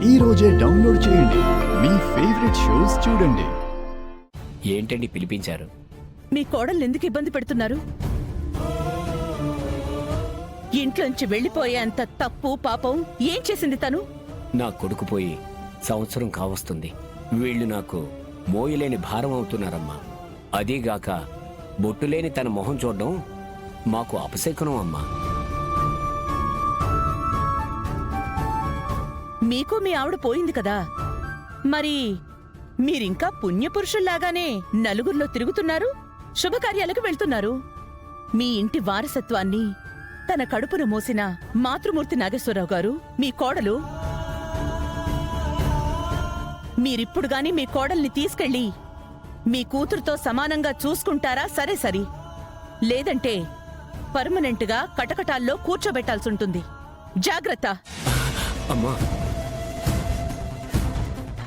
ఈ రోజే డౌన్లోడ్ చేయండి. మీ ఫేవరెట్ షోస్ చూడండి. ఏంటండి పిలిపించారు? మీ కోడల్ని ఎందుకు ఇబ్బంది పెడుతున్నారు? ఇంట్లోంచి వెళ్లిపోయేంత తప్పు పాపం ఏం చేసింది తను? నా కొడుకు పోయి సంవత్సరం కావస్తుంది. వీళ్ళు నాకు మోయలేని భారం అవుతున్నారమ్మా. అదీగాక బొట్టులేని తన మొహం చూడడం మాకు అపశకునం అమ్మా. మీకు మీ ఆవిడ పోయింది కదా, మరి మీరింకా పుణ్యపురుషుల్లాగానే నలుగురిలో తిరుగుతున్నారు, శుభకార్యాలకు వెళ్తున్నారు. మీ ఇంటి వారసత్వాన్ని తన కడుపును మోసిన మాతృమూర్తి నాగేశ్వరరావు గారు మీ కోడలు. మీరిప్పుడు గాని మీ కోడల్ని తీసుకెళ్ళి మీ కూతురుతో సమానంగా చూసుకుంటారా? సరే సరి, లేదంటే పర్మనెంట్గా కటకటాల్లో కూర్చోబెట్టాల్సుంటుంది. జాగ్రత్త. అమ్మా